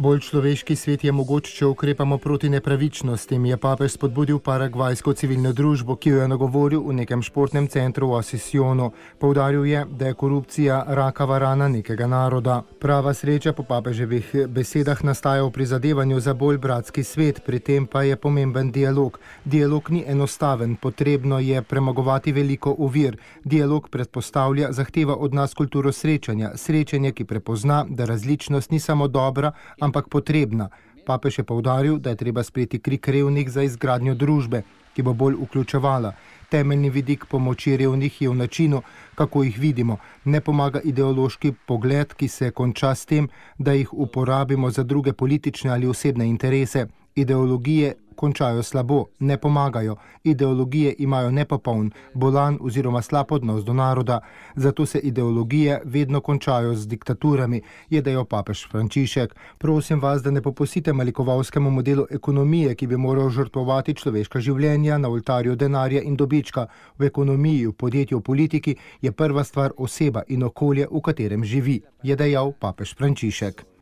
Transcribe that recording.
Bolj človeški svet je mogoč, če ukrepamo proti nepravičnostim, je papež spodbudil paragvajsko civilno družbo, ki jo je nagovoril v nekem športnem centru v Asisionu. Poudaril je, da je korupcija rakava rana nekega naroda. Prava sreča po papeževih besedah nastaja v prizadevanju za bolj bratski svet, pri tem pa je pomemben dialog. Dialog ni enostaven, potrebno je premagovati veliko ovir. Dialog predpostavlja, zahteva od nas kulturo srečanja, srečanje, ki prepozna, da različnost ni samo dobra, ampak potrebna. Papež je poudaril, da je treba sprejeti krik revnih za izgradnjo družbe, ki bo bolj vključevala. Temeljni vidik pomoči revnih je v načinu, kako jih vidimo. Ne pomaga ideološki pogled, ki se konča s tem, da jih uporabimo za druge politične ali osebne interese. Ideologije končajo slabo, ne pomagajo. Ideologije imajo nepopoln, bolan oziroma slab odnos do naroda. Zato se ideologije vedno končajo z diktaturami, je dejal papež Frančišek. Prosim vas, da ne popustite malikovalskemu modelu ekonomije, ki bi moral žrtvovati človeška življenja na oltarju denarja in dobička. V ekonomiji, v podjetju, v politiki je prva stvar oseba in okolje, v katerem živi, je dejal papež Frančišek.